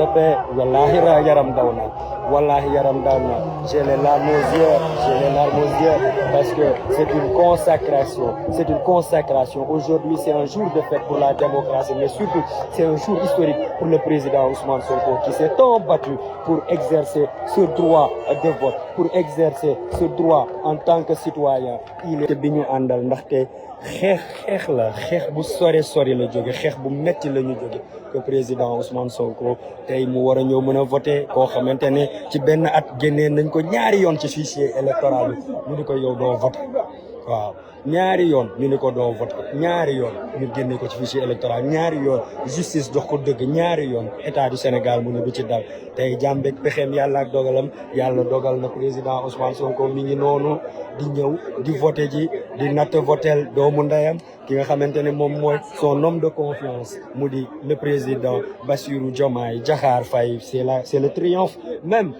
toppee wallahi yaram daw na wallahi yaram daw na j'ai les larmes aux yeux parce que c'est une consacration aujourd'hui c'est un jour de fête pour la démocratie mais surtout c'est un jour historique pour le président Ousmane Sonko qui s'est tant battu pour exercer ce droit de vote pour exercer ce droit en tant que citoyen il est bi ñu àndal ndaxte xeex la xeex bu sori la jóge xeex bu metti la ñu jóge que président Ousmane Sonko tey mu war a ñëw mën a voter koo xamante ne ci benn at génnee nañ ko ñaari yoon ci fichier électoral bi ñu di ko yow doo voter waaw ñaari yoon ñu ni ko doo voter ñaari yoon ñu génne ko ci fichier électoral ñaari yoon justice jox ko dëgg ñaari yoon état du Sénégal mu ne du ci dal tey jàmbeeg pexeem yàlla ak dogalam yàlla dogal na président Ousmane Sonko mi ngi noonu di ñëw di voter ji di natt votel doomu ndeyam ki nga xamante ne moom mooy son homme de confiance mu di le président Bassirou Diomaye Diakhar Faye c'est le triomphe même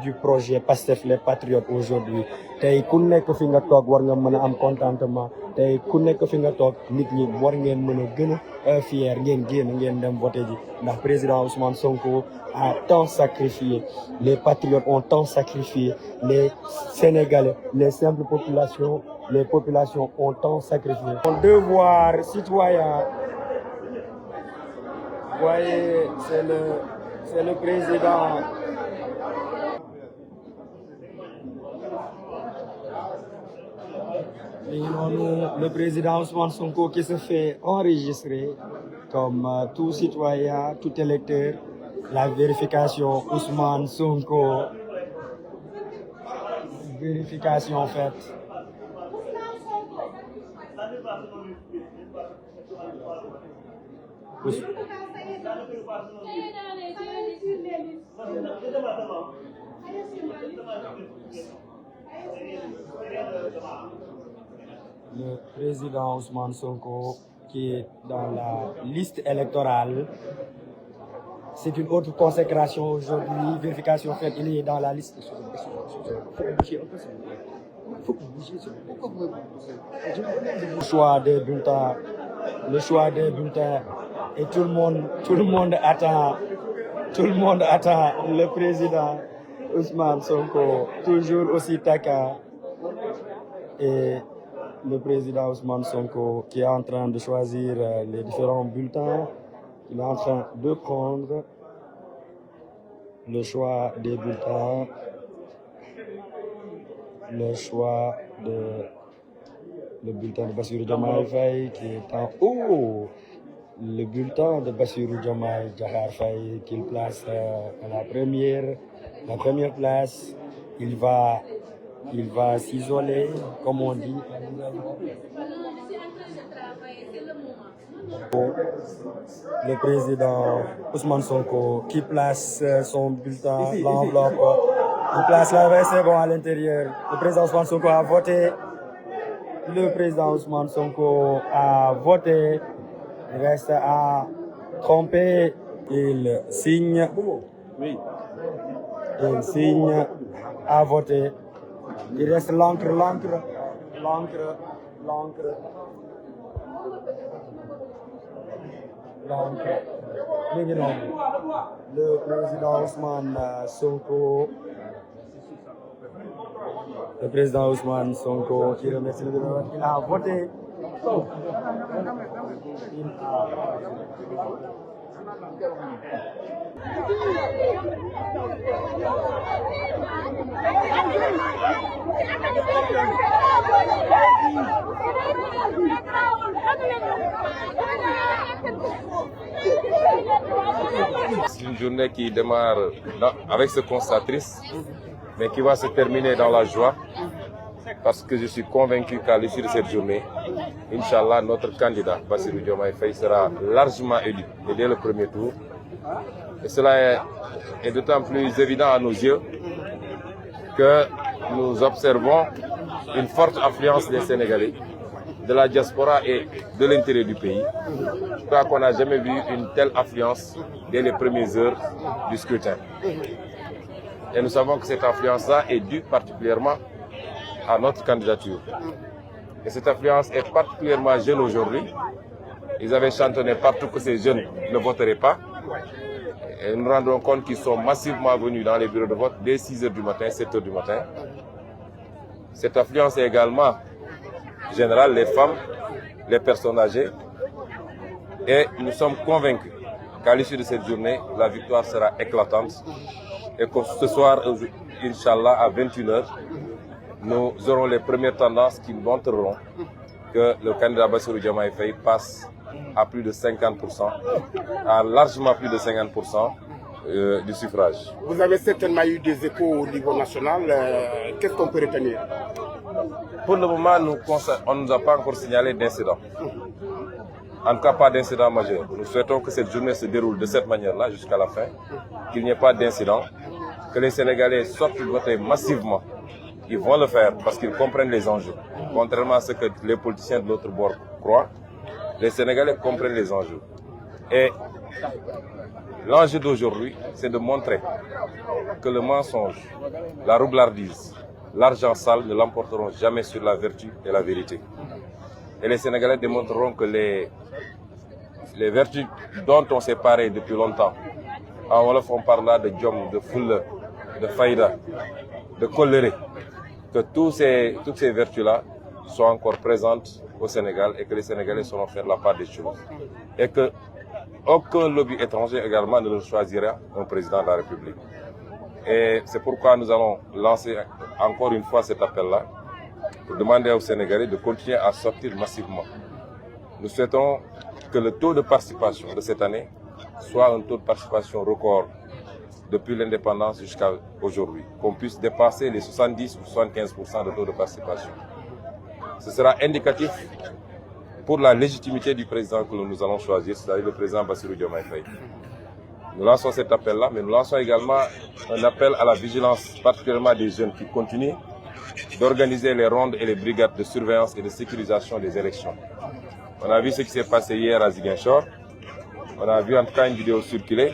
du projet Pastef les Patriotes aujourd'hui tey ku nekk fi nga toog war nga mën a am contentement tey ku nekk fi nga toog nit ñi war ngeen mën a gën a fier ngeen génn ngeen dem voter ji ndax président Ousmane Sonko a tant sacrifié les patriotes ont tant sacrifié les Sénégalais les simples populations les populations ont tant sacrifié. Mon devoir citoyen, vous voyez, c'est le président. Et le président Ousmane Sonko qui se fait enregistrer comme tout citoyen, tout électeur. La vérification Ousmane Sonko, vérification faite. Le président Ousmane Sonko qui est dans la liste électorale. C'est une autre consécration aujourd'hui, vérification faite, il est dans la liste. Le choix des bulletins et tout le monde attend le président Ousmane Sonko, toujours aussi taquin. Et le président Ousmane Sonko qui est en train de choisir les différents bulletins. Il est en train de prendre le choix des bulletins, le bulletin de Bassirou Diomaye Faye qui est en haut, le bulletin de Bassirou Diomaye Diakhar Faye qu'il place à la première place. Il va s'isoler, comme on dit. Le président Ousmane Sonko qui place son bulletin, l'enveloppe, il place la c'est bon à l'intérieur. Le président Ousmane Sonko a voté. Le président Ousmane Sonko a voté. Il reste à tromper. Il signe. Il signe à voter. Il reste l'encre. Donc, le président Ousmane Sonko, qui remercie le gouvernement, il a voté. C'est une journée qui démarre avec ce constat triste, mais qui va se terminer dans la joie, parce que je suis convaincu qu'à l'issue de cette journée, Inch'Allah, notre candidat, Bassirou Diomaye Faye, sera largement élu, et dès le premier tour. Et cela est d'autant plus évident à nos yeux que nous observons une forte affluence des Sénégalais, de la diaspora et de l'intérieur du pays. Je crois qu'on n'a jamais vu une telle affluence dès les premières heures du scrutin. Et nous savons que cette affluence-là est due particulièrement à notre candidature. Et cette affluence est particulièrement jeune aujourd'hui. Ils avaient chantonné partout que ces jeunes ne voteraient pas. Et nous nous rendons compte qu'ils sont massivement venus dans les bureaux de vote dès 6h du matin, 7h du matin. Cette affluence est également générale, les femmes, les personnes âgées. Et nous sommes convaincus qu'à l'issue de cette journée, la victoire sera éclatante. Et que ce soir, Inch'Allah, à 21h, nous aurons les premières tendances qui montreront que le candidat Bassirou Diomaye Faye passe à plus de 50%, à largement plus de 50% du suffrage. Vous avez certainement eu des échos au niveau national. Qu'est-ce qu'on peut retenir? Pour le moment, on ne nous a pas encore signalé d'incident. En tout cas, pas d'incident majeur. Nous souhaitons que cette journée se déroule de cette manière-là jusqu'à la fin, qu'il n'y ait pas d'incident, que les Sénégalais sortent voter massivement. Ils vont le faire parce qu'ils comprennent les enjeux. Contrairement à ce que les politiciens de l'autre bord croient, les Sénégalais comprennent les enjeux. Et l'enjeu d'aujourd'hui, c'est de montrer que le mensonge, la roublardise, l'argent sale ne l'emporteront jamais sur la vertu et la vérité. Et les Sénégalais démontreront que les vertus dont on s'est paré depuis longtemps, en Wolof on parle là de Djom, de Fulla, de Faïda, de Coléré, que toutes ces vertus-là sont encore présentes au Sénégal et que les Sénégalais sauront faire la part des choses. Et que aucun lobby étranger également ne choisira un président de la République. Et c'est pourquoi nous allons lancer encore une fois cet appel-là pour demander aux Sénégalais de continuer à sortir massivement. Nous souhaitons que le taux de participation de cette année soit un taux de participation record depuis l'indépendance jusqu'à aujourd'hui, qu'on puisse dépasser les 70 ou 75% de taux de participation. Ce sera indicatif pour la légitimité du président que nous allons choisir, c'est-à-dire le président Bassirou Diomaye Faye. Nous lançons cet appel-là, mais nous lançons également un appel à la vigilance, particulièrement des jeunes qui continuent d'organiser les rondes et les brigades de surveillance et de sécurisation des élections. On a vu ce qui s'est passé hier à Ziguinchor. On a vu en tout cas une vidéo circuler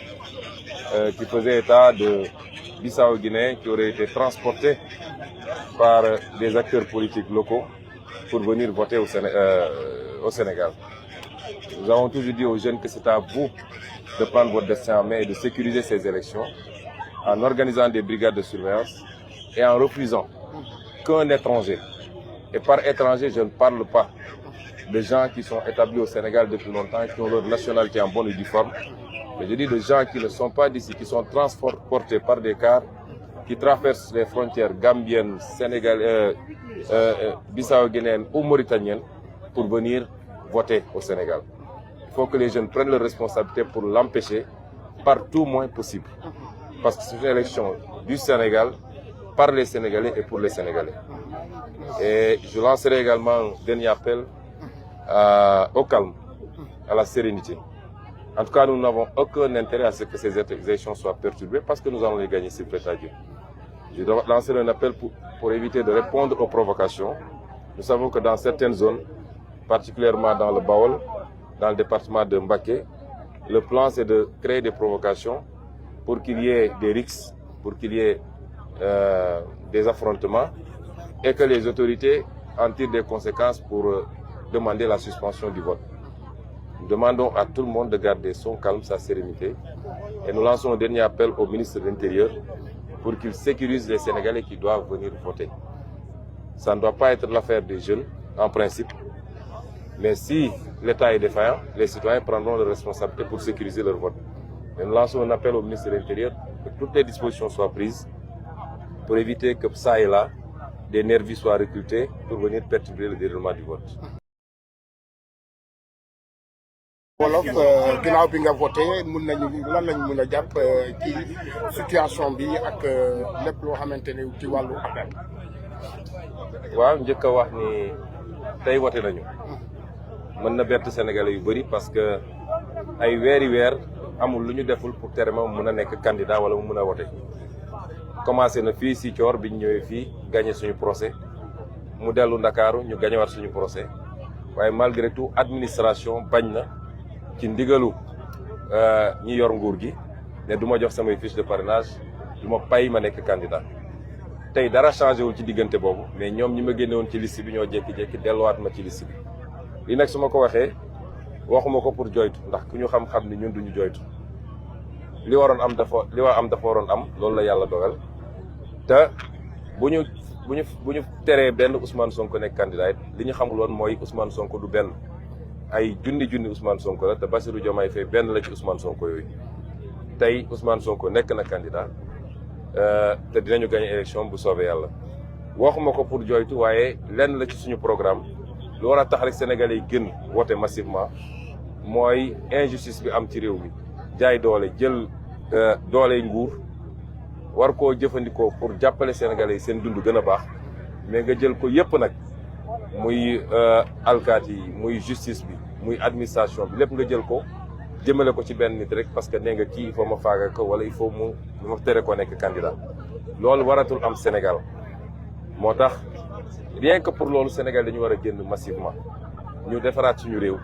qui faisait état de Bissau-Guinéens qui auraient été transportés par des acteurs politiques locaux pour venir voter au Sénégal. Nous avons toujours dit aux jeunes que c'est à vous de prendre votre destin en main et de sécuriser ces élections en organisant des brigades de surveillance et en refusant qu'un étranger, et par étranger je ne parle pas de gens qui sont établis au Sénégal depuis longtemps, qui ont leur nationalité en bonne et due forme, mais je dis de gens qui ne sont pas d'ici, qui sont transportés par des cars, qui traversent les frontières gambiennes, sénégalaises, bissau-guinéennes ou mauritaniennes pour venir voter au Sénégal. Il faut que les jeunes prennent leurs responsabilités pour l'empêcher par tout moyen possible. Parce que c'est une élection du Sénégal, par les Sénégalais et pour les Sénégalais. Et je lancerai également un dernier appel au calme, à la sérénité. En tout cas, nous n'avons aucun intérêt à ce que ces élections soient perturbées parce que nous allons les gagner s'il plaît à Dieu. Je dois lancer un appel pour éviter de répondre aux provocations. Nous savons que dans certaines zones, particulièrement dans le Baol, dans le département de Mbaké, le plan c'est de créer des provocations pour qu'il y ait des rixes, pour qu'il y ait des affrontements et que les autorités en tirent des conséquences pour demander la suspension du vote. Nous demandons à tout le monde de garder son calme, sa sérénité et nous lançons un dernier appel au ministre de l'Intérieur pour qu'il sécurise les Sénégalais qui doivent venir voter. Ça ne doit pas être l'affaire des jeunes, en principe, mais si l'État est défaillant, les citoyens prendront leurs responsabilités pour sécuriser leur vote. Et nous lançons un appel au ministre de l'Intérieur que toutes les dispositions soient prises pour éviter que ça et là, des nervis soient recrutés pour venir perturber le déroulement du vote. Wolof ginnaaw bi nga voté mun nañu lan lañ mun a jàpp ci situation bi ak lépp loo xamante ne ci wàllu appel. waaw njëkk a wax ni tey voté nañu. mën na bett Sénégalais yu bëri parce que ay weeri weer amul lu ñu deful pour tere ma mun a nekk candidat wala mu mun a voté. commencé na fii si Coor bi ñu ñëwee fii gagné suñu procès mu dellu Ndakaaru ñu gagné waat suñu procès waaye malgré tout administration bañ na. ci ndigalu ñi yor nguur gi ne du ma jox samay fiche de parrainage du ma pay ma nekk candidat tey dara changé wul ci diggante boobu mais ñoom ñi ma génne woon ci liste bi ñoo jékki-jékki delluwaat ma ci liste bi li nag su ma ko waxee waxuma ko pour joytu ndax ku ñu xam-xam ni ñun duñu joytu li war am waroon am loolu la yàlla dogal te bu ñu teree benn Ousmane Sonko nekk candidat li ñu xamul woon mooy Ousmane Sonko du benn ay junni Ousmane Sonko la te Bassirou Diomaye Faye benn la ci Ousmane Sonko yooyu tey Ousmane Sonko nekk na candidat te dinañu gagné élection bu soobee yàlla waxuma ko pour joytu waaye lenn la ci suñu programme lu war a tax rek Sénégalais yi gën voté massivement mooy injustice bi am ci réew mi jaay doole jël doole nguur war koo jëfandikoo pour jàppale Sénégalais yi seen dund gën a baax mais nga jël ko yëpp nag muy alkaati yi muy justice bi muy administration bi lépp nga jël ko jëmale ko ci benn nit rek parce que nee nga kii il faut ma faaga ko wala il faut ma tere ko nekk candidat loolu waratul am Sénégal moo tax rien que pour loolu Sénégal dañu war a génn massivement ñu defaraat suñu réew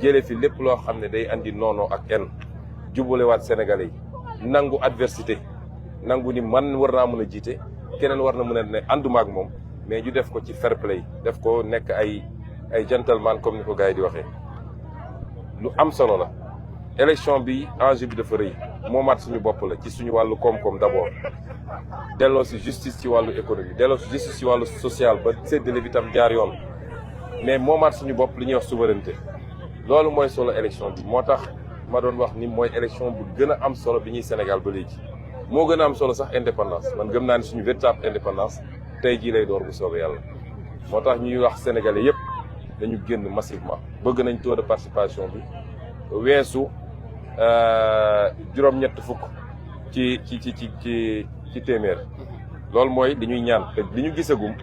jëlee fi lépp loo xam ne day andi noonoo ak en jubalewaat Sénégalais yi nangu adversité nangu ni man war naa mën a jiite keneen war na mën a ne ànduma ak moom mais ñu def ko ci fair play def ko nekk ay gentleman comme ni ko gars yi di waxee lu am solo la. élection bi enjeu bi dafa rëy moomaat suñu bopp la ci suñu wàllu koom-koom d'abord delloo si justice ci wàllu économie delloo si justice ci wàllu social ba séddale bi tam jaar yoon mais moomaat suñu bopp li ñuy wax souveraineté loolu mooy solo élection bi moo tax ma doon wax ni mooy élection bu gën a am solo bi ñuy Sénégal ba léegi moo gën a am solo sax indépendance man gëm naa ni suñu véritable indépendance tey jii lay door bu soobee yàlla moo tax ñuy wax sénégalais yëpp dañu génn massivement bëgg nañ taux de participation bi weesu juróom-ñett fukk ci téeméer loolu mooy li ñuy ñaan te li ñu gisagum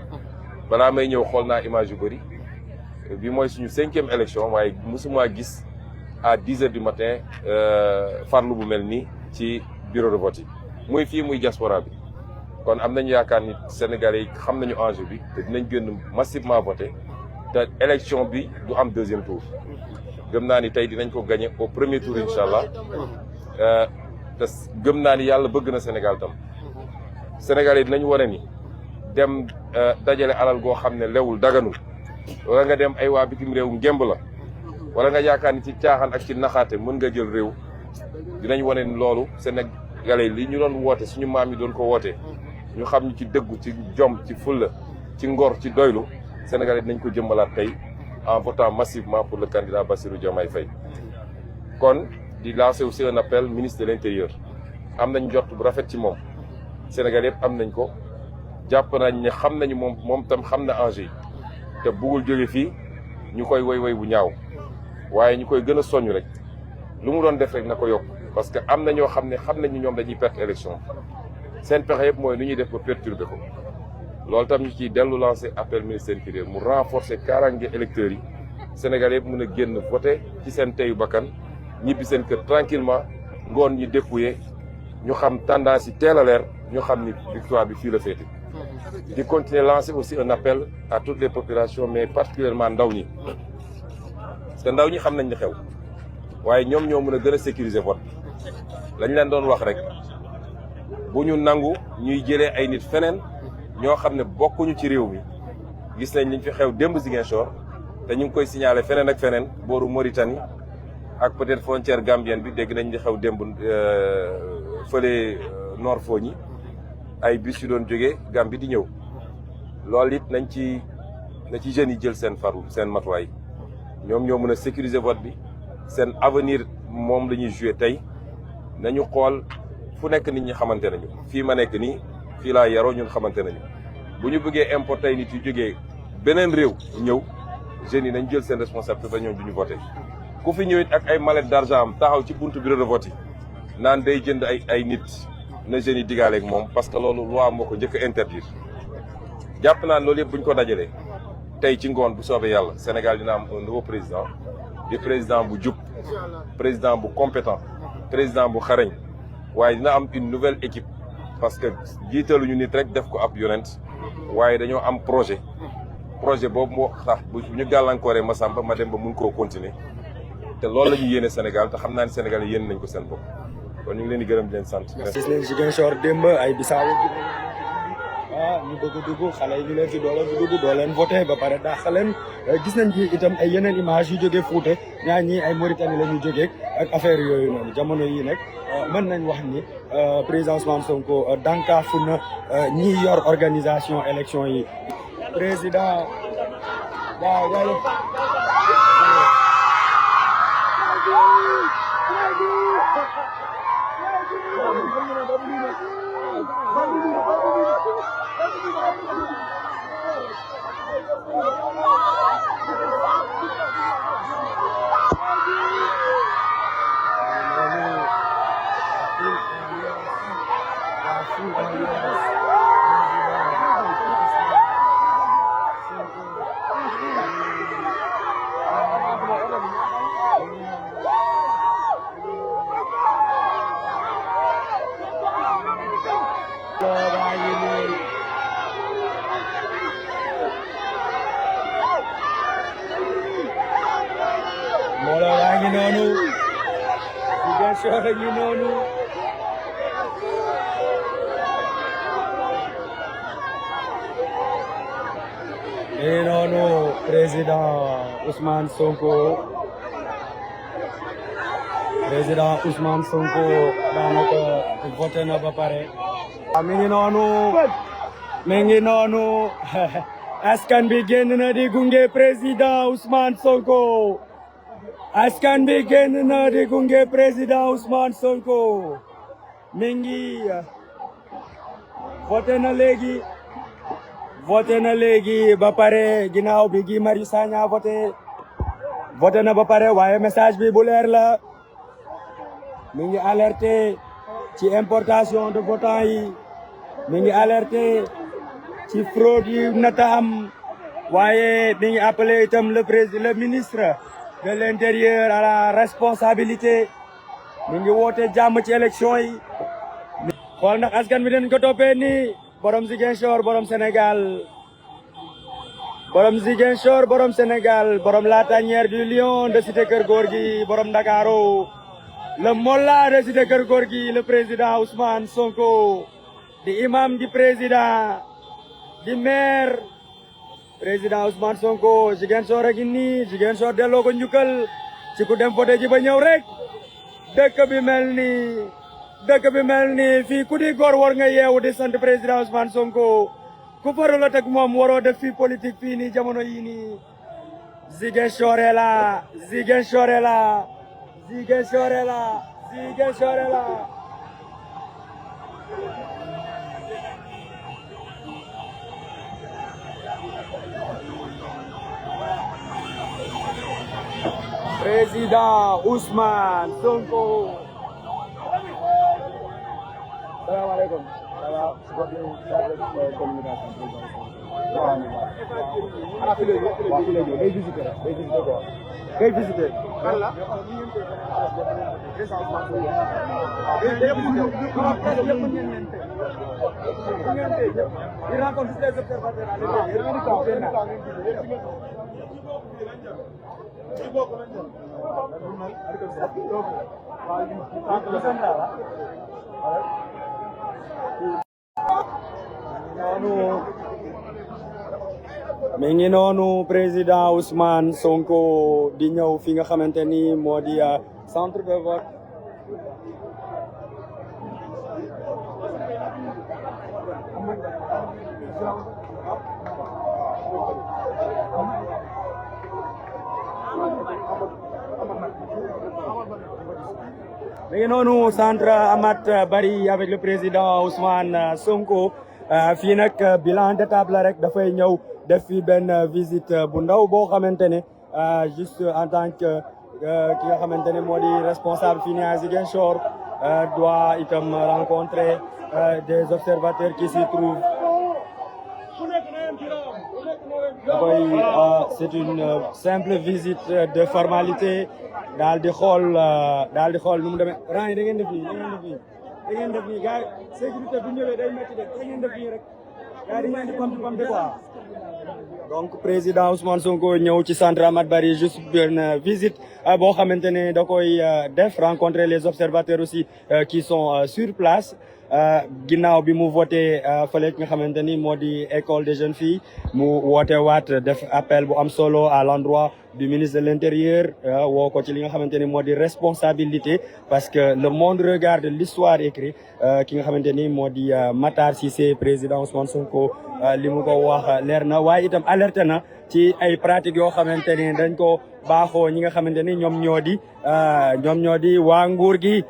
balaa may ñëw xool naa image yu bëri bi mooy suñu 5e élection waaye mosuma gis à 10 heures du matin farlu bu mel nii ci bureau de vote yi muy fii muy diaspora bi kon am nañu yaakaar ni Sénégalais yi xam nañu enjeu bi te dinañ gën massivement voter te élection bi du am 2e tour gëm naa ni tey dinañ ko gagné au premier tour incha allah te gëm naa ni yàlla bëgg na Sénégal tam Sénégal yi dinañ wane ni dem dajale alal goo xam ne lewul daganul wala nga dem ay waa bitim réew ngemb la wala nga yaakaar ni ci caaxaan ak ci naxaate mën nga jël réew dinañ wane ni loolu Sénégalais li ñu doon woote suñu maam yi doon ko woote ñu xam ñu ci dëggu ci jom ci fulla ci ngor ci doylu Sénégalais dinañ ko jëmmalaat tey en votant massivement pour le candidat Bassirou Diomaye Faye kon di lancer aussi un appel ministre de l'intérieur am nañ jot bu rafet ci moom Sénégal yëpp am nañ ko jàpp nañ ne xam nañu moom tam xam na enjeu yi te bëggul jóge fii ñu koy woy bu ñaaw waaye ñu koy gën a soññ rek lu mu doon def rek na ko yokk parce que am na ñoo xam ne xam nañu ñoom dañuy perte élection seen pexe yëpp mooy nu ñuy def ba perturber ko loolu tam ñu ciy dellu lancer appel ministre de l'intérieur mu renforcer kaaraange électeurs yi Sénégal yëpp mën a génn voter ci seen teyu bakkan ñibbi seen kër tranquillement ngoon ñi dépouiller ñu xam tendance yi teel a leer ñu xam ni victoire bi fii la féete di continuer lancer aussi un appel à toutes les populations mais particulièrement ndaw ñi parce que ndaw ñi xam nañ li xew waaye ñoom ñoo mën a gën a sécuriser vote lañ leen doon wax rek bu ñu nangu ñuy jëlee ay nit feneen ñoo xam ne bokkuñu ci réew mi gis nañ liñ fi xew démb Ziguinchor te ñu ngi koy signaler feneen ak feneen booru Mauritanie ak peut-être frontière gambienne bi dégg nañ li xew démb fële Nord Fogny ay bus yu doon jógee Gambie di ñëw loolu it na ci jeunes yi jël seen farlu seen matuwaay ñoom ñoo mën a sécuriser vote bi seen avenir moom la ñuy jouer tey nañu xool fu nekk nit ñi xamante nañu fii ma nekk nii fii laa yaroo ñun xamante nañu bu ñu bëggee importer nit yu jógee beneen réew ñëw jeunes yi nañ jël seen responsabilité ba ñoom du ñu voté ku fi ñëw it ak ay mallette d'argent am taxaw ci buntu bureau de vote yi naan day jënd ay nit na jeunes yi digaaleeg moom parce que loolu loi moo ko njëkk a interdire jàpp naa loolu yëpp bu ñu ko dajalee tey ci ngoon bu soobee yàlla Sénégal dina am un nouveau président di président bu jub président bu compétent président bu xarañ waaye dina am une nouvelle équipe parce que jiitaluñu nit rek def ko ab yonent waaye dañoo am projet boobu moo tax bu ñu gàllankooree Massamba ma dem ba mun koo continuer te loolu la ñu yéene Sénégal te xam naa ne Sénégal yéene nañ ko seen bopp kon ñu ngi leen di gërëm di leen sant. gis nañ Ziguinchor démb ay Bissau ñu bëgg a dugg xale yi ñu leen fi doole dugg doo leen voté ba pare dàq leen gis nañ ci itam ay yeneen image yu jógee Fouta ñaar ñi ay Mauritanie la ñu jógee ak affaire yooyu noonu jamono yi nag mën nañ wax ni président Ousmane Sonko dànkaafu na ñi yor organisation élection yi président mbooloo waa ngi noonu Ziguinchor a ngi noonu et noonu président Ousmane Sonko daanaka voté na ba pare mi ngi noonu askan bi génn na di gunge président Ousmane Sonko askan bi génn na di gunge président Ousmane Sonko mi ngi voté na léegi ba pare ginnaaw bi Guy Marius Sagna voté na ba pare waaye message bi bu leer la mi ngi alerté ci importation de votants yi mi ngi alerté ci fraude yi nata am waaye mi ngi appelé itam le ministre de l'intérieur à la responsabilité mi ngi woote jàmm ci élection yi xool ndax askan bi dañ ko toppee ni borom Ziguinchor borom Sénégal borom la tanière du lion de cité Keur Gorgui borom Ndakaaru le molla de cité Keur Gorgui le président Ousmane Sonko di imam di président di maire président Ousmane Sonko Ziguinchor a ngi nii Ziguinchor delloo ko njukkal ci ku dem voté ji ba ñëw rek dëkk bi mel ni fii ku di góor war nga yeewu di sant président Ousmane Sonko ku faral ak moom waroo def fii politique fii nii jamono yii nii Ziguinchor la président Ousmane Sonko. Salaamaaleykum. Day visiter kan la mi ngi noonu président Ousmane Sonko di ñëw fi nga xamante ni moo di centre de vote mi ngi noonu centre Amat Barry avec le président Ousmane Sonko fii nag bilan d'étape la rek dafay ñëw def fi benn visite bu ndaw boo xamante ne juste en tant que ki nga xamante ne moo di responsable fii nii à Ziguinchor doit itam rencontrer des observateurs qui s'y trouvent. C'est une simple visite de formalité daal di xool nu mu demee rang yi da ngeen def nii gars sécurité bu ñëwee day métti de da ngeen def nii rek gars yi dañ leen di pam quoi. Donc président Ousmane Sonko ñëw ci centre Amat Barry juste une visite boo xamante ne da koy def rencontrer les observateurs aussi qui sont sur place ginnaaw bi mu voté fële nga xamante ni moo di école des jeunes filles mu woote waat def appel bu am solo à l'endroit du ministre de l'Intérieur woo ko ci li nga xamante ni moo di responsabilité parce que le monde regarde l'histoire écrit ki nga xamante ni moo di Matar Cissé président Ousmane Sonko li mu ko wax leer na waaye itam alerté na ci ay pratiques yoo xamante ni dañ ko baaxoo ñi nga xamante ni ñoom ñoo di waa nguur gi